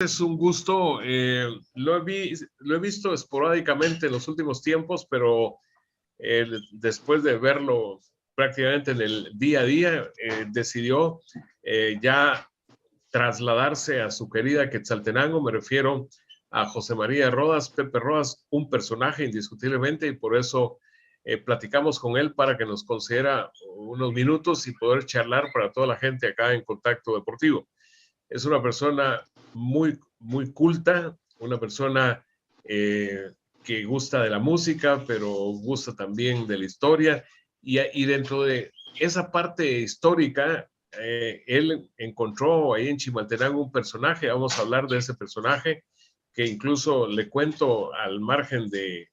Es un gusto, lo he visto esporádicamente en los últimos tiempos, pero después de verlo prácticamente en el día a día, decidió ya trasladarse a su querida Quetzaltenango. Me refiero a José María Rodas, Pepe Rodas, un personaje indiscutiblemente, y por eso platicamos con él para que nos concediera unos minutos y poder charlar para toda la gente acá en Contacto Deportivo. Es una persona muy culta, una persona que gusta de la música, pero gusta también de la historia. Y dentro de esa parte histórica, él encontró ahí en Chimaltenango un personaje. Vamos a hablar de ese personaje, que incluso le cuento al margen de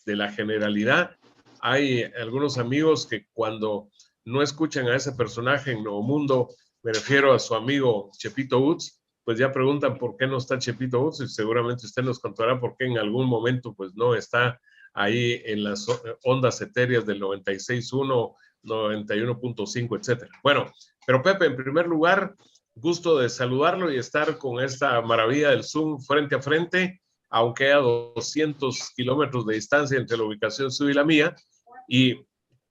la generalidad. Hay algunos amigos que cuando no escuchan a ese personaje en Nuevo Mundo, me refiero a su amigo Chepito Utz, pues ya preguntan por qué no está Chepito Utz, y seguramente usted nos contará por qué en algún momento pues no está ahí en las ondas etéreas del 96.1, 91.5, etcétera. Bueno, pero Pepe, en primer lugar, gusto de saludarlo y estar con esta maravilla del Zoom frente a frente, aunque a 200 kilómetros de distancia entre la ubicación suya y la mía. Y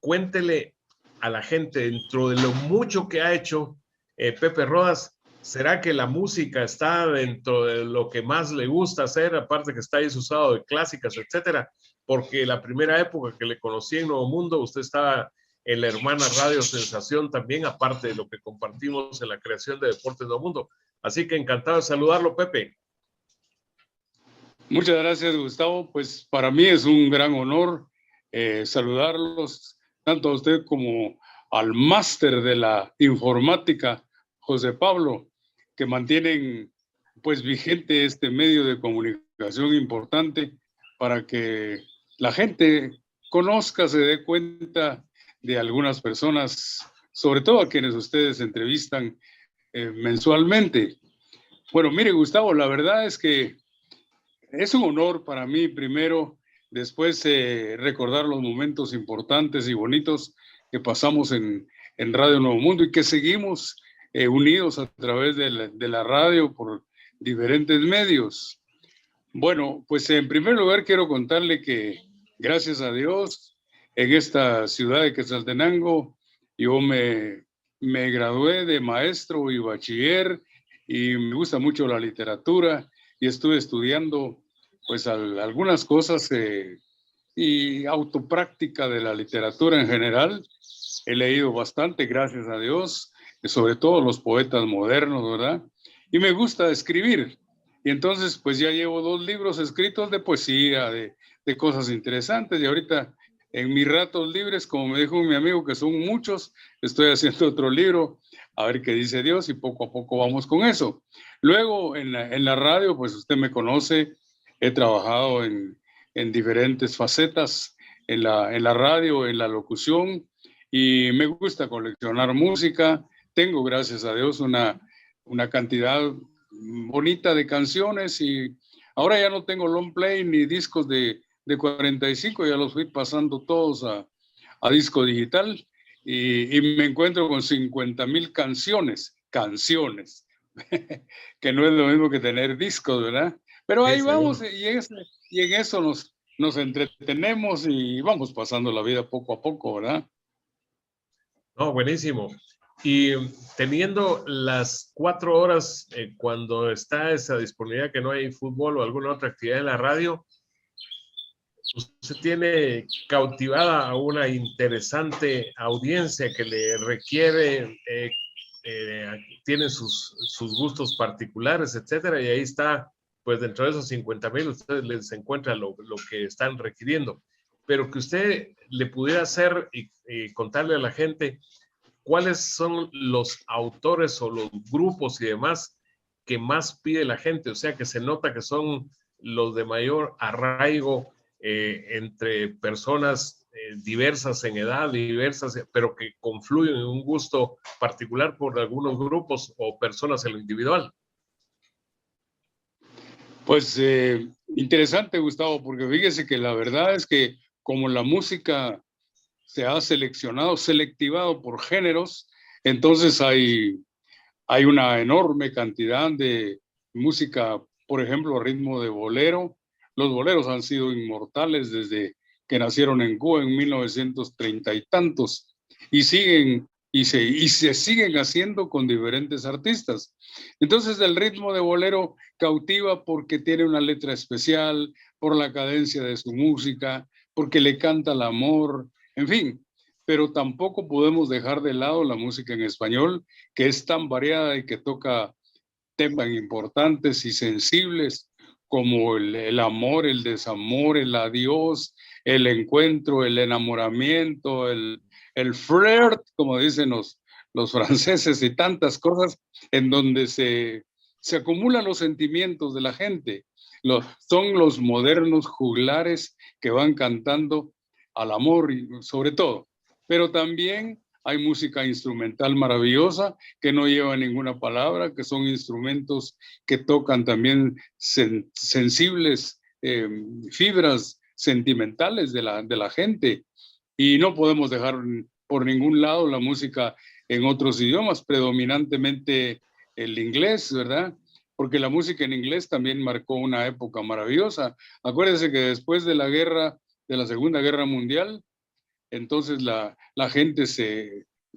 cuéntele a la gente, dentro de lo mucho que ha hecho Pepe Rodas, ¿será que la música está dentro de lo que más le gusta hacer, aparte que está desusado de clásicas, etcétera? Porque la primera época que le conocí en Nuevo Mundo, usted estaba en la hermana Radio Sensación también, aparte de lo que compartimos en la creación de Deportes Nuevo Mundo. Así que encantado de saludarlo, Pepe. Muchas gracias, Gustavo. Pues para mí es un gran honor saludarlos, tanto a usted como al máster de la informática, José Pablo, que mantienen pues vigente este medio de comunicación importante para que la gente conozca, se dé cuenta de algunas personas, sobre todo a quienes ustedes entrevistan mensualmente. Bueno, mire, Gustavo, la verdad es que es un honor para mí, primero, después recordar los momentos importantes y bonitos que pasamos en Radio Nuevo Mundo y que seguimos unidos a través de la radio por diferentes medios. Bueno, pues en primer lugar quiero contarle que, gracias a Dios, en esta ciudad de Quetzaltenango, yo me gradué de maestro y bachiller y me gusta mucho la literatura y estuve estudiando pues algunas cosas y autopráctica de la literatura en general. He leído bastante, gracias a Dios, sobre todo los poetas modernos, ¿verdad? Y me gusta escribir. Y entonces pues ya llevo 2 libros escritos de poesía, de cosas interesantes, y ahorita en mis ratos libres, como me dijo mi amigo, que son muchos, estoy haciendo otro libro, a ver qué dice Dios, y poco a poco vamos con eso. Luego en la radio, pues usted me conoce, he trabajado en diferentes facetas en la radio, en la locución, y me gusta coleccionar música. Tengo, gracias a Dios, una cantidad bonita de canciones, y ahora ya no tengo long play ni discos de 45, ya los fui pasando todos a disco digital, y me encuentro con 50,000 canciones, que no es lo mismo que tener discos, ¿verdad? Pero ahí vamos, y en eso nos entretenemos y vamos pasando la vida poco a poco, ¿verdad? No, buenísimo. Y teniendo las 4 horas, cuando está esa disponibilidad, que no hay fútbol o alguna otra actividad en la radio, usted tiene cautivada a una interesante audiencia que le requiere, tiene sus gustos particulares, etcétera, y ahí está, pues dentro de esos 50,000, ustedes les encuentran lo que están requiriendo. Pero que usted le pudiera hacer y contarle a la gente cuáles son los autores o los grupos y demás que más pide la gente, o sea, que se nota que son los de mayor arraigo entre personas diversas en edad, diversas, pero que confluyen en un gusto particular por algunos grupos o personas en lo individual. Pues interesante, Gustavo, porque fíjese que la verdad es que como la música se ha selectivado por géneros, entonces hay una enorme cantidad de música, por ejemplo, a ritmo de bolero. Los boleros han sido inmortales desde que nacieron en Cuba en 1930 y tantos, y siguen y se siguen haciendo con diferentes artistas. Entonces el ritmo de bolero cautiva porque tiene una letra especial, por la cadencia de su música, porque le canta el amor, en fin. Pero tampoco podemos dejar de lado la música en español, que es tan variada y que toca temas importantes y sensibles como el amor, el desamor, el adiós, el encuentro, el enamoramiento, el flirt, como dicen los franceses, y tantas cosas en donde se acumulan los sentimientos de la gente. Son los modernos juglares que van cantando al amor, y sobre todo. Pero también hay música instrumental maravillosa que no lleva ninguna palabra, que son instrumentos que tocan también sensibles fibras sentimentales de la gente. Y no podemos dejar por ningún lado la música en otros idiomas, predominantemente el inglés, ¿verdad? Porque la música en inglés también marcó una época maravillosa. Acuérdense que después de la guerra, de la Segunda Guerra Mundial, entonces la gente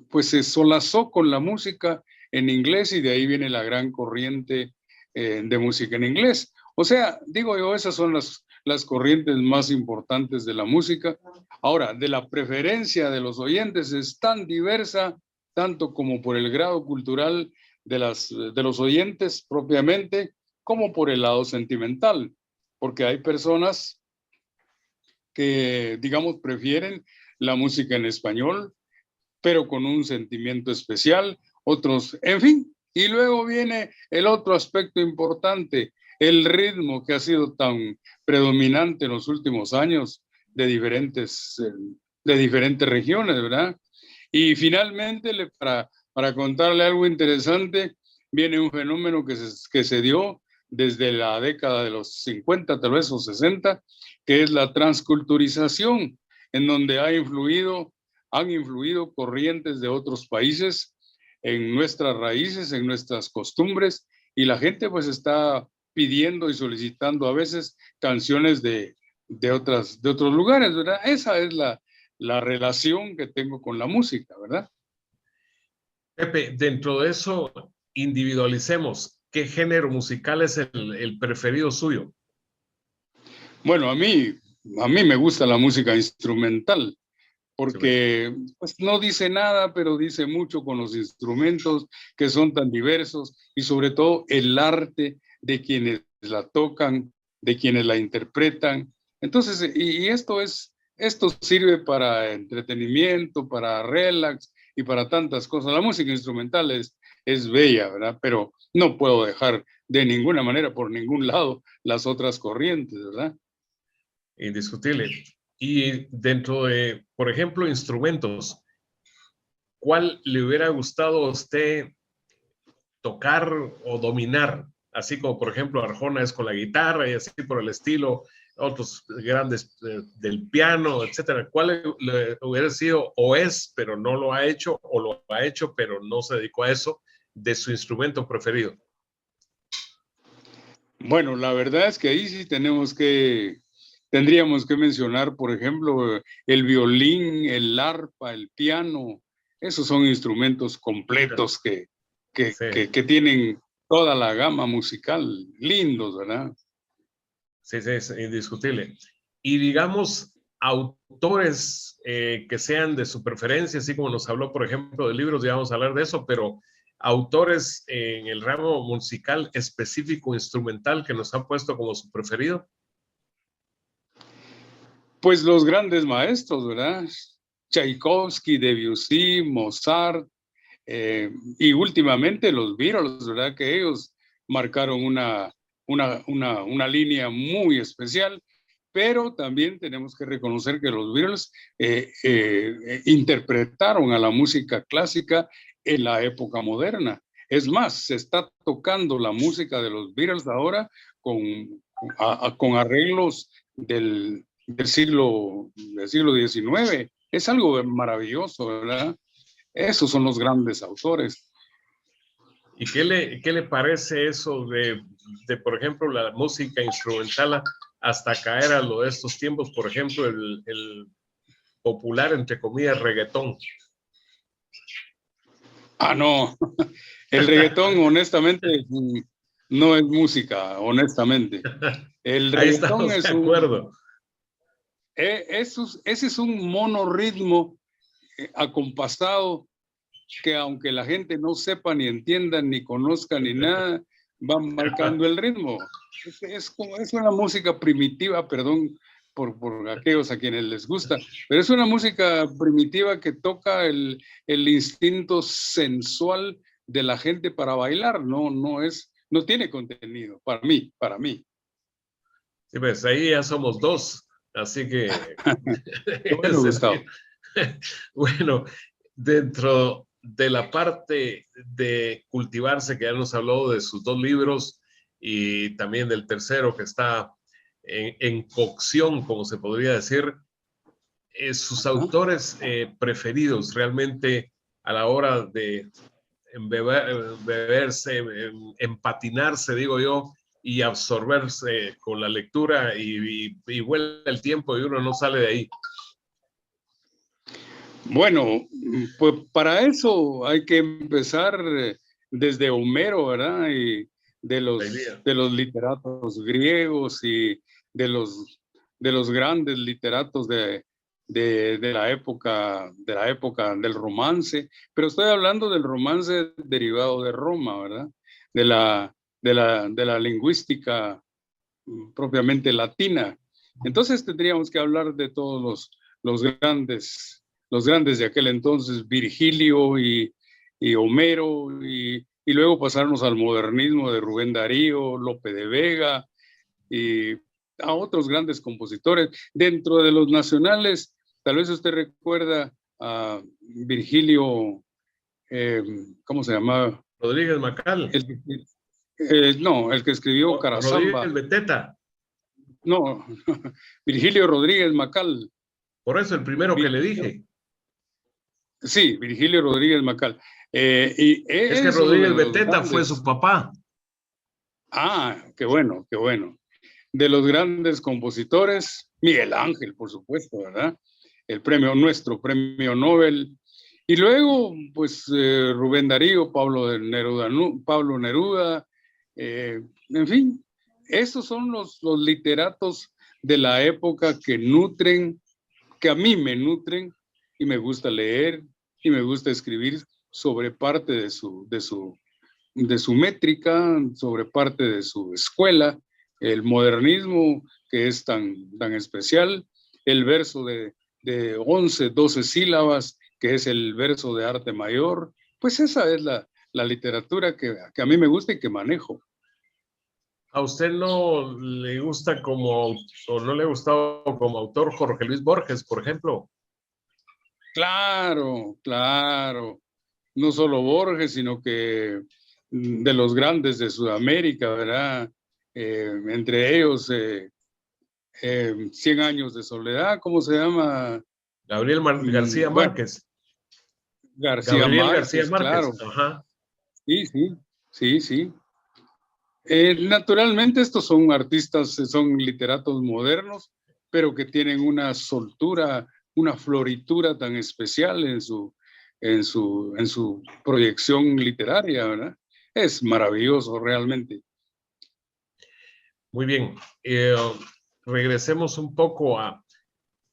pues se solazó con la música en inglés, y de ahí viene la gran corriente de música en inglés. O sea, digo yo, esas son las corrientes más importantes de la música. Ahora, de la preferencia de los oyentes es tan diversa, tanto como por el grado cultural de los oyentes propiamente, como por el lado sentimental, porque hay personas que, digamos, prefieren la música en español, pero con un sentimiento especial, otros, en fin. Y luego viene el otro aspecto importante, el ritmo que ha sido tan predominante en los últimos años de diferentes regiones, ¿verdad? Y finalmente, para contarle algo interesante, viene un fenómeno que se dio desde la década de los 50, tal vez, o 60, que es la transculturización, en donde han influido corrientes de otros países en nuestras raíces, en nuestras costumbres, y la gente pues está pidiendo y solicitando a veces canciones de otros lugares, ¿verdad? Esa es la relación que tengo con la música, ¿verdad? Pepe, dentro de eso, individualicemos. ¿Qué género musical es el preferido suyo? Bueno, a mí me gusta la música instrumental, porque pues, no dice nada, pero dice mucho con los instrumentos que son tan diversos, y sobre todo el arte de quienes la tocan, de quienes la interpretan. Entonces, y esto sirve para entretenimiento, para relax y para tantas cosas. La música instrumental es bella, ¿verdad? Pero no puedo dejar de ninguna manera, por ningún lado, las otras corrientes, ¿verdad? Indiscutible. Y dentro de, por ejemplo, instrumentos, ¿cuál le hubiera gustado a usted tocar o dominar? Así como, por ejemplo, Arjona es con la guitarra y así por el estilo, otros grandes del piano, etcétera. ¿Cuál le hubiera sido o es, pero no lo ha hecho, o lo ha hecho, pero no se dedicó a eso, de su instrumento preferido? Bueno, la verdad es que ahí sí tendríamos que mencionar, por ejemplo, el violín, el arpa, el piano. Esos son instrumentos completos que tienen toda la gama musical, lindos, ¿verdad? Sí, sí, es indiscutible. Y digamos, autores que sean de su preferencia, así como nos habló, por ejemplo, de libros, ya vamos a hablar de eso, pero autores en el ramo musical específico, instrumental, que nos han puesto como su preferido. Pues los grandes maestros, ¿verdad? Tchaikovsky, Debussy, Mozart, y últimamente los Beatles, ¿verdad? Que ellos marcaron una línea muy especial, pero también tenemos que reconocer que los Beatles interpretaron a la música clásica en la época moderna. Es más, se está tocando la música de los Beatles ahora con arreglos del siglo XIX. Es algo maravilloso, ¿verdad? Esos son los grandes autores. ¿Y qué le parece eso de por ejemplo, la música instrumental hasta caer a lo de estos tiempos, por ejemplo, el popular, entre comillas, reggaetón. Ah, no, el reggaetón honestamente no es música, honestamente. El Ahí reggaetón estamos de acuerdo. ese es un monorritmo acompasado que aunque la gente no sepa ni entienda ni conozca ni nada, va marcando el ritmo. Es una música primitiva, perdón por aquellos a quienes les gusta, pero es una música primitiva que toca el instinto sensual de la gente para bailar, no tiene contenido, para mí. Sí, pues ahí ya somos dos, así que... Bueno, Gustavo. Bueno, dentro de la parte de cultivarse, que ya nos habló de sus 2 libros y también del tercero que está en cocción, como se podría decir, sus autores preferidos realmente a la hora de beberse, empatinarse, digo yo, y absorberse con la lectura y vuela el tiempo y uno no sale de ahí. Bueno, pues para eso hay que empezar desde Homero, ¿verdad? Y de los literatos griegos y de los grandes literatos de la época del romance, pero estoy hablando del romance derivado de Roma, ¿verdad? De la lingüística propiamente latina. Entonces tendríamos que hablar de todos los grandes de aquel entonces, Virgilio y Homero, y luego pasarnos al modernismo de Rubén Darío, Lope de Vega y a otros grandes compositores. Dentro de los nacionales, tal vez usted recuerda a Virgilio, ¿cómo se llamaba? Rodríguez Macal. No, el que escribió Carazamba. Rodríguez Beteta. No, Virgilio Rodríguez Macal. Por eso el primero que le dije. Sí, Virgilio Rodríguez Macal. Es que Rodríguez Beteta fue su papá. Ah, qué bueno, qué bueno. De los grandes compositores, Miguel Ángel, por supuesto, ¿verdad? Nuestro premio Nobel. Y luego, pues, Rubén Darío, Pablo Neruda, en fin, esos son los literatos de la época que a mí me nutren, y me gusta leer y me gusta escribir sobre parte de su métrica, sobre parte de su escuela, el modernismo que es tan especial, el verso de 11, 12 sílabas, que es el verso de arte mayor. Pues esa es la literatura que a mí me gusta y que manejo. ¿A usted no le gusta o no le ha gustado como autor Jorge Luis Borges, por ejemplo? Claro, claro. No solo Borges, sino que de los grandes de Sudamérica, ¿verdad? Entre ellos, 100 años de soledad, ¿cómo se llama? Gabriel García Márquez. Gabriel García Márquez, claro. Ajá. Sí. Naturalmente estos son artistas, son literatos modernos, pero que tienen una soltura, una floritura tan especial en su proyección literaria, ¿verdad? Es maravilloso realmente. Muy bien. Regresemos un poco a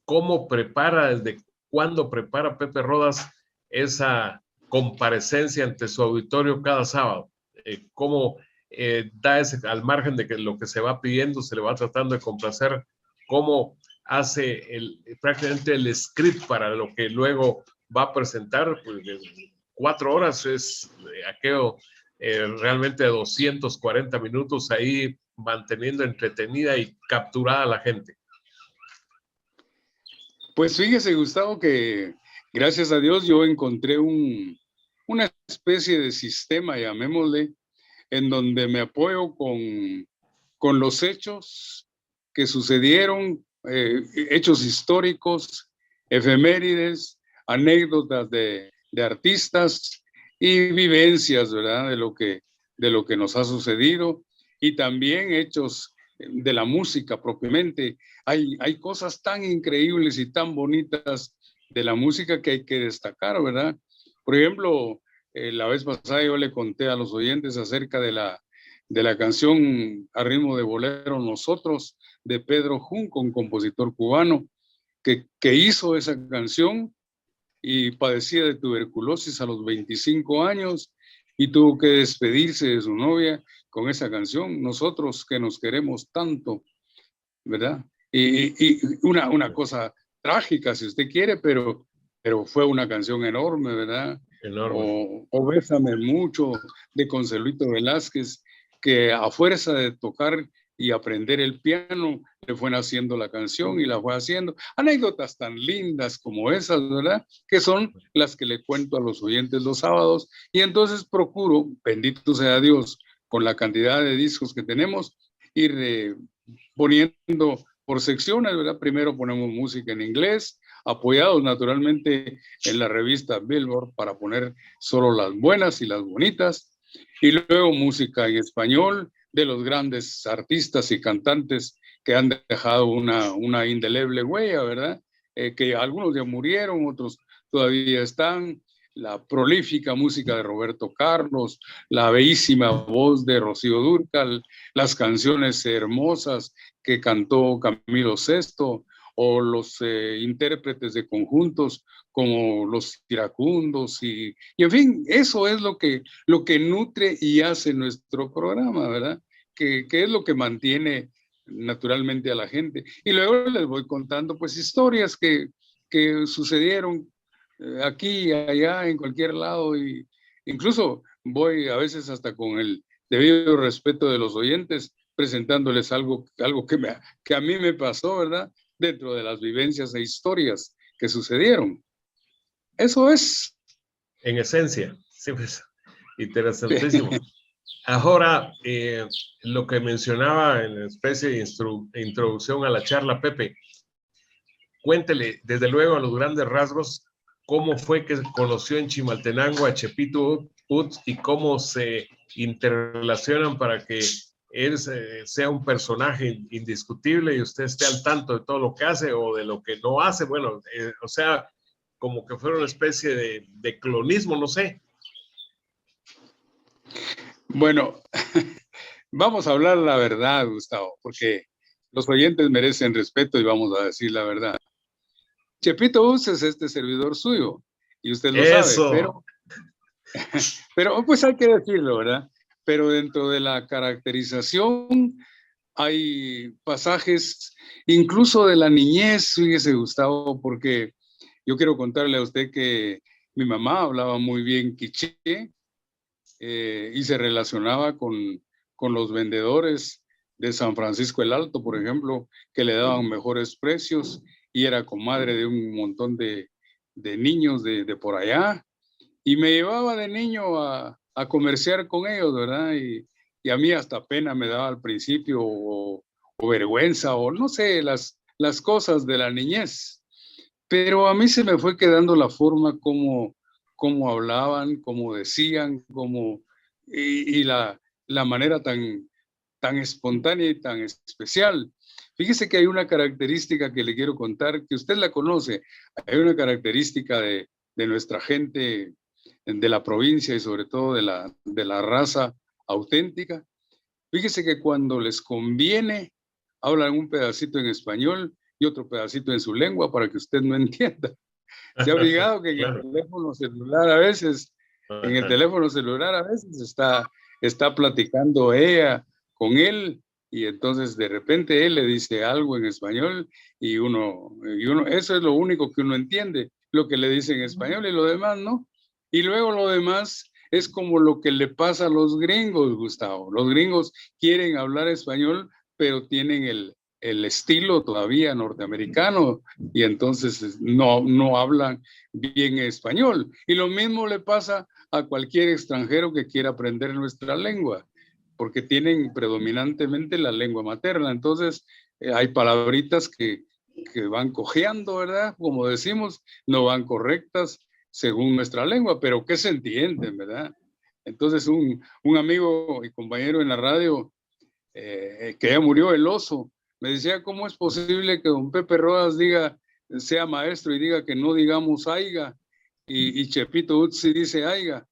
cómo desde cuándo prepara Pepe Rodas esa comparecencia ante su auditorio cada sábado. Cómo da al margen de que lo que se va pidiendo se le va tratando de complacer, cómo hace prácticamente el script para lo que luego va a presentar. Pues, 4 horas es aquello realmente 240 minutos ahí manteniendo entretenida y capturada a la gente. Pues fíjese, Gustavo, que gracias a Dios yo encontré una especie de sistema, llamémosle, en donde me apoyo con los hechos que sucedieron, hechos históricos, efemérides, anécdotas de artistas y vivencias, ¿verdad? De lo que nos ha sucedido. y también hechos de la música propiamente. Hay cosas tan increíbles y tan bonitas de la música que hay que destacar, ¿verdad? Por ejemplo, la vez pasada yo le conté a los oyentes acerca de la canción a ritmo de bolero Nosotros, de Pedro Junco, un compositor cubano, que hizo esa canción y padecía de tuberculosis a los 25 años y tuvo que despedirse de su novia con esa canción, Nosotros que nos queremos tanto, ¿verdad? Y una cosa trágica, si usted quiere, pero fue una canción enorme, ¿verdad? Enorme. O Bésame mucho, de Consuelito Velázquez, que a fuerza de tocar y aprender el piano, le fue haciendo la canción y la fue haciendo. Anécdotas tan lindas como esas, ¿verdad? Que son las que le cuento a los oyentes los sábados. Y entonces procuro, bendito sea Dios, con la cantidad de discos que tenemos, ir poniendo por secciones, ¿verdad? Primero ponemos música en inglés, apoyados naturalmente en la revista Billboard para poner solo las buenas y las bonitas, y luego música en español de los grandes artistas y cantantes que han dejado una indeleble huella, ¿verdad? Que algunos ya murieron, otros todavía están. La prolífica música de Roberto Carlos, la bellísima voz de Rocío Dúrcal, las canciones hermosas que cantó Camilo Sesto, o los intérpretes de conjuntos como los iracundos y en fin, eso es lo que nutre y hace nuestro programa, ¿verdad? Que es lo que mantiene naturalmente a la gente. Y luego les voy contando pues historias que sucedieron aquí, allá, en cualquier lado, y incluso voy a veces hasta con el debido respeto de los oyentes, presentándoles algo que a mí me pasó, ¿verdad? Dentro de las vivencias e historias que sucedieron. Eso es. En esencia, sí, pues, interesantísimo. Ahora, lo que mencionaba en especie de introducción a la charla, Pepe, cuéntele, desde luego, a los grandes rasgos, cómo fue que conoció en Chimaltenango a Chepito Utz y cómo se interrelacionan para que él sea un personaje indiscutible y usted esté al tanto de todo lo que hace o de lo que no hace. Bueno, o sea, como que fuera una especie de clonismo, no sé. Bueno, vamos a hablar la verdad, Gustavo, porque los oyentes merecen respeto y vamos a decir la verdad. Chepito Utz es este servidor suyo y usted lo sabe, Eso. pero pues hay que decirlo, ¿verdad? Pero dentro de la caracterización hay pasajes incluso de la niñez, fíjese, Gustavo, porque yo quiero contarle a usted que mi mamá hablaba muy bien quiché y se relacionaba con los vendedores de San Francisco el Alto, por ejemplo, que le daban mejores precios y era comadre de un montón de niños de por allá. Y me llevaba de niño a comerciar con ellos, ¿verdad? Y a mí hasta pena me daba al principio o vergüenza o no sé, las cosas de la niñez. Pero a mí se me fue quedando la forma como hablaban, como decían, y la manera tan espontánea y tan especial. Fíjese que hay una característica que le quiero contar, que usted la conoce. Hay una característica de nuestra gente de la provincia y sobre todo de la raza auténtica. Fíjese que cuando les conviene, hablan un pedacito en español y otro pedacito en su lengua para que usted no entienda. Se ha fijado que Claro. en el teléfono celular a veces está platicando ella con él y entonces de repente él le dice algo en español y eso es lo único que uno entiende, lo que le dice en español y lo demás no. Y luego lo demás es como lo que le pasa a los gringos, Gustavo. Los gringos quieren hablar español, pero tienen el estilo todavía norteamericano y entonces no hablan bien español. Y lo mismo le pasa a cualquier extranjero que quiera aprender nuestra lengua, porque tienen predominantemente la lengua materna. Entonces, hay palabritas que van cojeando, ¿verdad? Como decimos, no van correctas según nuestra lengua, pero que se entienden, ¿verdad? Entonces, un amigo y compañero en la radio que ya murió el oso, me decía, ¿cómo es posible que don Pepe Rodas sea maestro y diga que no digamos aiga? Y Chepito Utz sí dice aiga.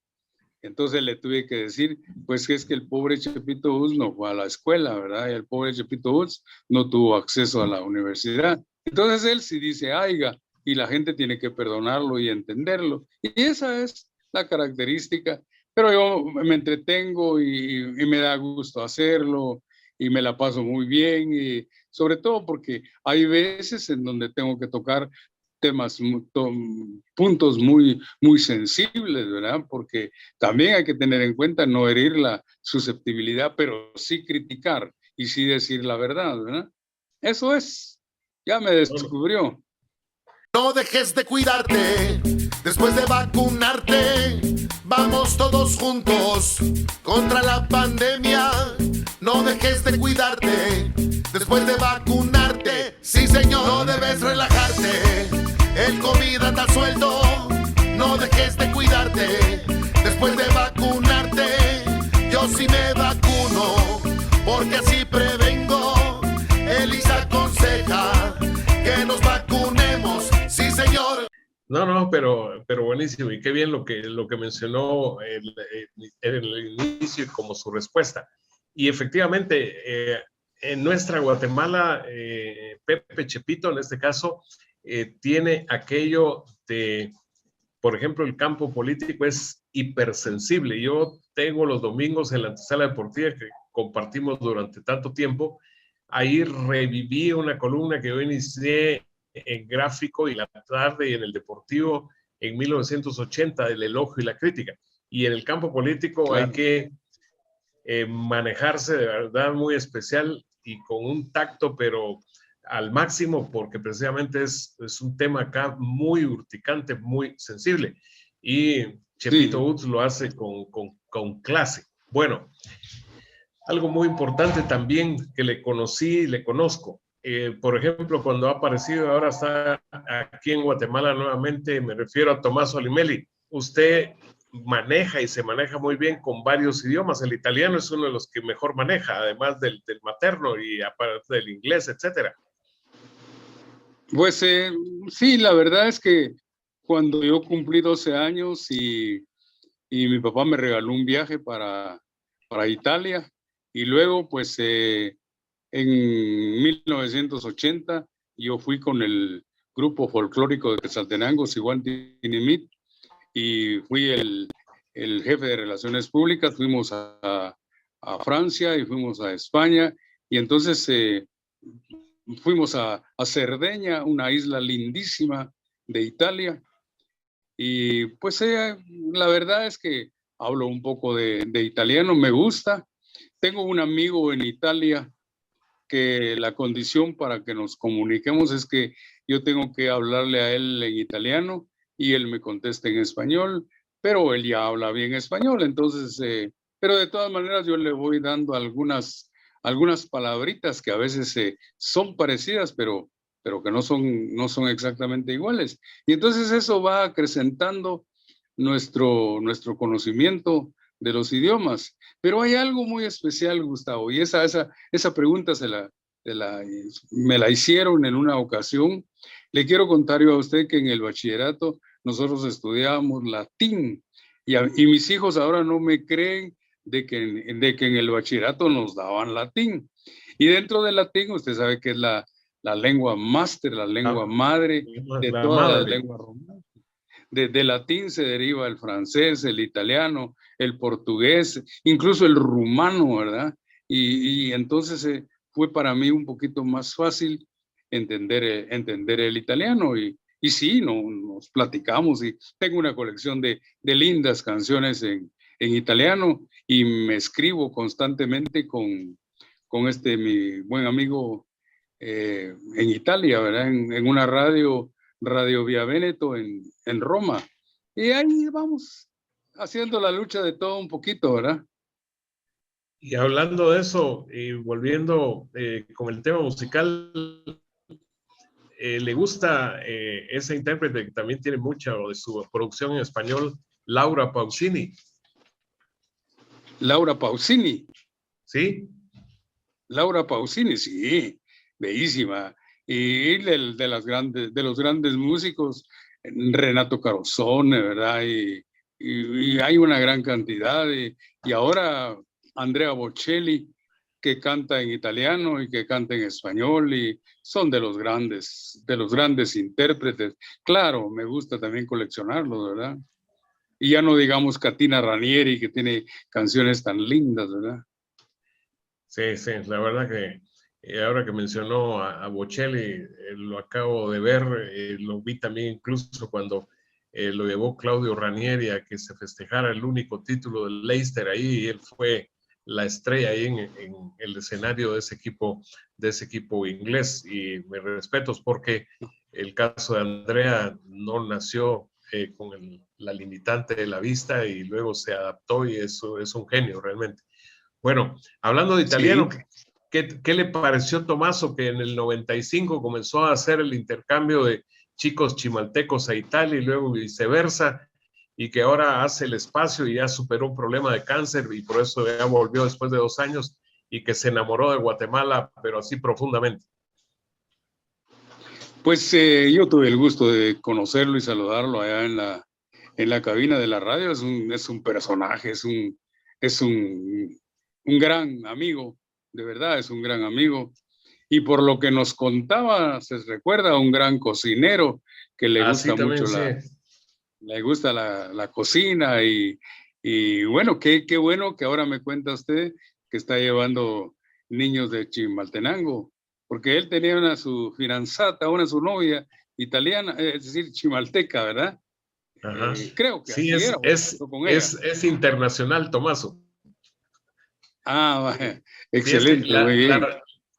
Entonces le tuve que decir, pues que es que el pobre Chepito Utz no fue a la escuela, ¿verdad? Y el pobre Chepito Utz no tuvo acceso a la universidad. Entonces él sí dice aiga y la gente tiene que perdonarlo y entenderlo. Y esa es la característica. Pero yo me entretengo y me da gusto hacerlo y me la paso muy bien, y sobre todo porque hay veces en donde tengo que tocar temas, puntos muy, muy sensibles, ¿verdad? Porque también hay que tener en cuenta no herir la susceptibilidad, pero sí criticar y sí decir la verdad, ¿verdad? Eso es, ya me descubrió. No dejes de cuidarte después de vacunarte. Vamos todos juntos contra la pandemia. No dejes de cuidarte después de vacunarte. Sí, señor, no debes relajarte. El COVID anda suelto. No dejes de cuidarte después de vacunarte. Yo sí me vacuno porque así prevengo. Elisa aconseja que nos vacunemos. Sí, señor. No, pero buenísimo. Y qué bien lo que mencionó en el inicio y como su respuesta. Y efectivamente, en nuestra Guatemala, Pepe Chepito, en este caso, tiene aquello de, por ejemplo, el campo político es hipersensible. Yo tengo los domingos en la antesala deportiva que compartimos durante tanto tiempo. Ahí reviví una columna que yo inicié en Gráfico y la tarde y en el Deportivo en 1980, del elogio y la crítica. Y en el campo político claro, hay que manejarse de verdad muy especial y con un tacto, pero al máximo, porque precisamente es un tema acá muy urticante, muy sensible. Y Chepito Utz lo hace con clase. Bueno, algo muy importante también que le conocí y le conozco. Por ejemplo, cuando ha aparecido, ahora está aquí en Guatemala nuevamente, me refiero a Tomás Olimeli. Usted maneja y se maneja muy bien con varios idiomas. El italiano es uno de los que mejor maneja, además del materno y aparte del inglés, etcétera. Pues sí, la verdad es que cuando yo cumplí 12 años y mi papá me regaló un viaje para Italia, y luego pues en 1980 yo fui con el grupo folclórico de Quetzaltenango, Siguantinimit, y fui el jefe de Relaciones Públicas. Fuimos a Francia y fuimos a España, y entonces fuimos a Cerdeña, una isla lindísima de Italia, y pues la verdad es que hablo un poco de italiano, me gusta. Tengo un amigo en Italia que la condición para que nos comuniquemos es que yo tengo que hablarle a él en italiano y él me contesta en español, pero él ya habla bien español, entonces, pero de todas maneras yo le voy dando algunas palabritas que a veces son parecidas, pero que no son exactamente iguales. Y entonces eso va acrecentando nuestro conocimiento de los idiomas. Pero hay algo muy especial, Gustavo, y esa pregunta me la hicieron en una ocasión. Le quiero contar yo a usted que en el bachillerato nosotros estudiábamos latín, y mis hijos ahora no me creen de que en el bachillerato nos daban latín. Y dentro del latín, usted sabe que es la lengua máster, la lengua madre de todas las lenguas romanas. De latín se deriva el francés, el italiano, el portugués, incluso el rumano, ¿verdad? Y entonces fue para mí un poquito más fácil entender el italiano, y sí, nos platicamos, y tengo una colección de lindas canciones en italiano, y me escribo constantemente con mi buen amigo en Italia, ¿verdad? En una Radio Via Veneto en Roma. Y ahí vamos haciendo la lucha de todo un poquito, ¿verdad? Y hablando de eso, y volviendo con el tema musical, ¿le gusta esa intérprete que también tiene mucha de su producción en español, Laura Pausini? Laura Pausini. Sí. Laura Pausini, sí, bellísima. Y de los grandes músicos, Renato Carosone, ¿verdad? Y hay una gran cantidad. Y ahora Andrea Bocelli, que canta en italiano y que canta en español, y son de los grandes intérpretes. Claro, me gusta también coleccionarlos, ¿verdad? Y ya no digamos Katina Ranieri, que tiene canciones tan lindas, ¿verdad? Sí, sí, la verdad que ahora que mencionó a Bocelli, lo acabo de ver, lo vi también incluso cuando lo llevó Claudio Ranieri a que se festejara el único título del Leicester ahí, y él fue la estrella ahí en el escenario de ese equipo inglés, y me respetos porque el caso de Andrea no nació con la limitante de la vista y luego se adaptó, y eso es un genio realmente. Bueno, hablando de italiano, Sí. ¿qué le pareció Tommaso que en el 95 comenzó a hacer el intercambio de chicos chimaltecos a Italia y luego viceversa, y que ahora hace el espacio y ya superó un problema de cáncer y por eso ya volvió después de 2 años, y que se enamoró de Guatemala, pero así profundamente? Pues yo tuve el gusto de conocerlo y saludarlo allá en la cabina de la radio. Es un personaje, es un gran amigo, de verdad, es un gran amigo. Y por lo que nos contaba, se recuerda, un gran cocinero que le Así gusta también, mucho sí. le gusta la cocina. Y bueno, qué bueno que ahora me cuenta usted que está llevando niños de Chimaltenango, porque él tenía su fidanzata, su novia italiana, es decir, chimalteca, ¿verdad? Ajá. Creo que Sí, así era, o se casó con ella. es internacional, Tommaso. Vaya, Sí, es que excelente, muy bien.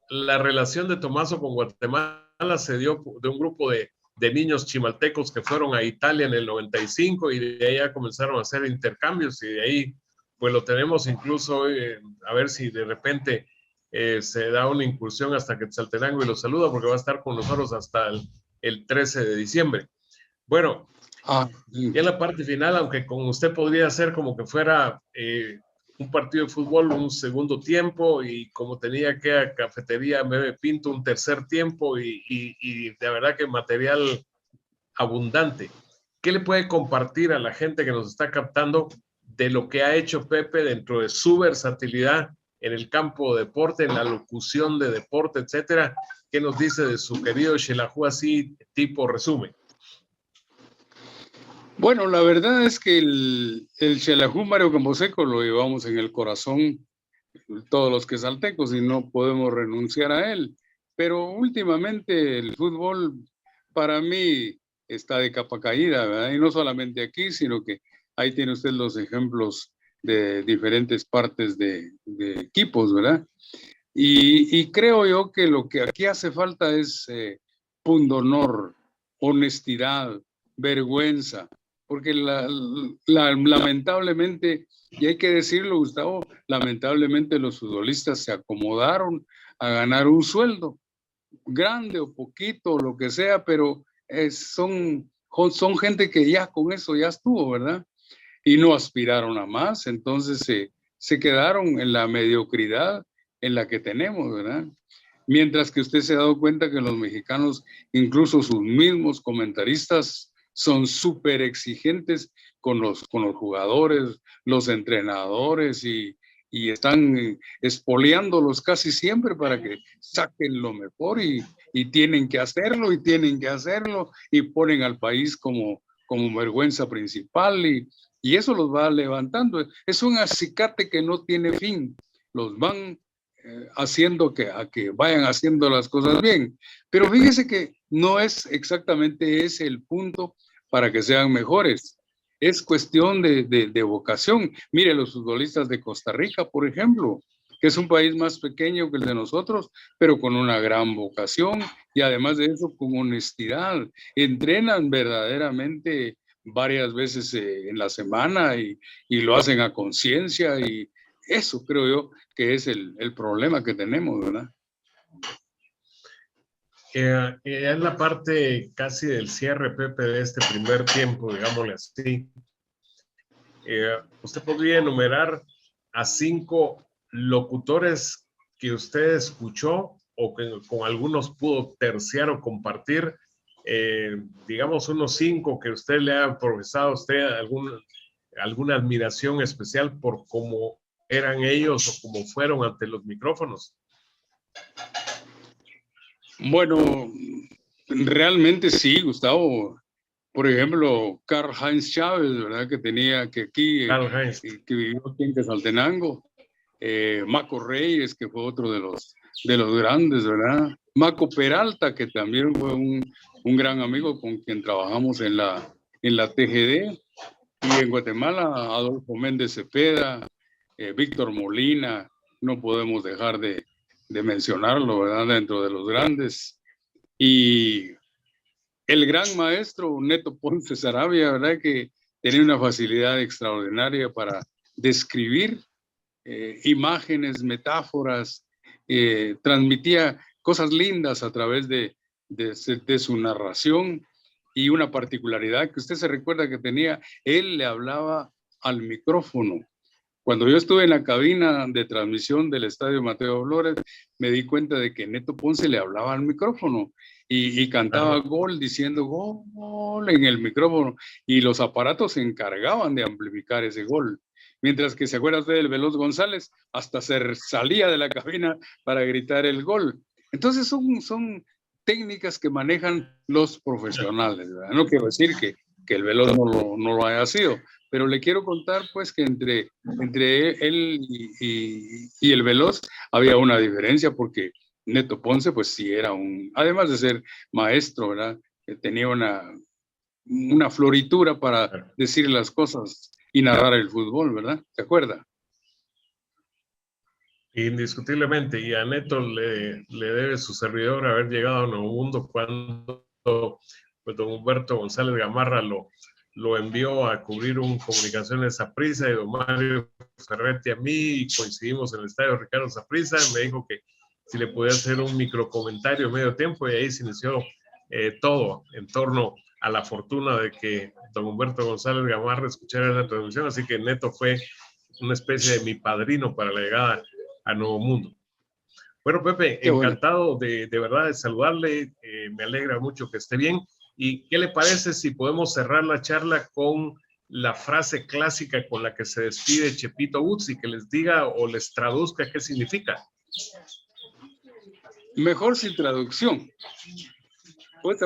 la relación de Tommaso con Guatemala se dio de un grupo de niños chimaltecos que fueron a Italia en el 95, y de ahí ya comenzaron a hacer intercambios, y de ahí pues lo tenemos incluso, a ver si de repente se da una incursión hasta Quetzaltenango y lo saluda, porque va a estar con nosotros hasta el 13 de diciembre. Bueno, ya en la parte final, aunque con usted podría ser como que fuera un partido de fútbol, un segundo tiempo, y como tenía que Cafetería Meme Pinto un tercer tiempo, y de verdad que material abundante. ¿Qué le puede compartir a la gente que nos está captando de lo que ha hecho Pepe dentro de su versatilidad en el campo de deporte, en la locución de deporte, etcétera? ¿Qué nos dice de su querido Xelajú, así tipo resumen? Bueno, la verdad es que el Xelajú Mario Camposeco lo llevamos en el corazón todos los quesaltecos y no podemos renunciar a él. Pero últimamente el fútbol para mí está de capa caída, ¿verdad? Y no solamente aquí, sino que ahí tiene usted los ejemplos de diferentes partes de equipos, ¿verdad? Y creo yo que lo que aquí hace falta es pundonor, honestidad, vergüenza, porque lamentablemente, y hay que decirlo, Gustavo, lamentablemente los futbolistas se acomodaron a ganar un sueldo, grande o poquito, lo que sea, pero son gente que ya con eso ya estuvo, ¿verdad? Y no aspiraron a más, entonces se quedaron en la mediocridad en la que tenemos, ¿verdad? Mientras que usted se ha dado cuenta que los mexicanos, incluso sus mismos comentaristas, son súper exigentes con los jugadores, los entrenadores, y están espoleándolos casi siempre para que saquen lo mejor, y tienen que hacerlo, y tienen que hacerlo, y ponen al país como vergüenza principal, y eso los va levantando. Es un acicate que no tiene fin. Los van haciendo a que vayan haciendo las cosas bien. Pero fíjese que no es exactamente ese el punto para que sean mejores. Es cuestión de vocación. Mire, los futbolistas de Costa Rica, por ejemplo, que es un país más pequeño que el de nosotros, pero con una gran vocación, y además de eso, con honestidad. Entrenan verdaderamente varias veces en la semana, y lo hacen a conciencia, y eso creo yo que es el problema que tenemos, ¿verdad? En la parte casi del cierre, Pepe, de este primer tiempo, digámosle así, usted podría enumerar a 5 locutores que usted escuchó o que con algunos pudo terciar o compartir, digamos unos 5 que usted le ha profesado a usted alguna admiración especial por cómo eran ellos o cómo fueron ante los micrófonos? Bueno, realmente sí, Gustavo. Por ejemplo, Karl-Heinz Chávez, ¿verdad? Que vivió aquí en Quetzaltenango. Maco Reyes, que fue otro de los grandes, ¿verdad? Maco Peralta, que también fue un gran amigo con quien trabajamos en la TGD. Y en Guatemala, Adolfo Méndez Cepeda, Víctor Molina, no podemos dejar de mencionarlo, ¿verdad? Dentro de los grandes. Y el gran maestro Neto Ponce Sarabia, ¿verdad? Que tenía una facilidad extraordinaria para describir imágenes, metáforas, transmitía cosas lindas a través de su narración, y una particularidad que usted se recuerda que tenía, él le hablaba al micrófono. Cuando yo estuve en la cabina de transmisión del Estadio Mateo Flores, me di cuenta de que Neto Ponce le hablaba al micrófono y cantaba gol diciendo gol en el micrófono, y los aparatos se encargaban de amplificar ese gol. Mientras que, ¿se acuerda usted del Veloz González? Hasta se salía de la cabina para gritar el gol. Entonces son técnicas que manejan los profesionales, ¿verdad? No quiero decir que el Veloz no lo haya sido, pero le quiero contar pues que entre él y el Veloz había una diferencia, porque Neto Ponce pues sí era además de ser maestro, ¿verdad? Tenía una floritura para decir las cosas y narrar el fútbol, ¿verdad? ¿Se acuerda? Indiscutiblemente, y a Neto le debe su servidor haber llegado a Nuevo Mundo cuando pues, don Humberto González Gamarra lo envió a cubrir un Comunicaciones Saprissa, y don Mario Ferretti a mí, y coincidimos en el estadio Ricardo Saprissa. Me dijo que si le podía hacer un microcomentario medio tiempo, y ahí se inició todo en torno a la fortuna de que don Humberto González Gamarra escuchara esa transmisión. Así que Neto fue una especie de mi padrino para la llegada a Nuevo Mundo. Bueno, Pepe, encantado de verdad de saludarle, me alegra mucho que esté bien. ¿Y qué le parece si podemos cerrar la charla con la frase clásica con la que se despide Chepito Uzzi, que les diga o les traduzca qué significa? Mejor sin traducción. Bueno.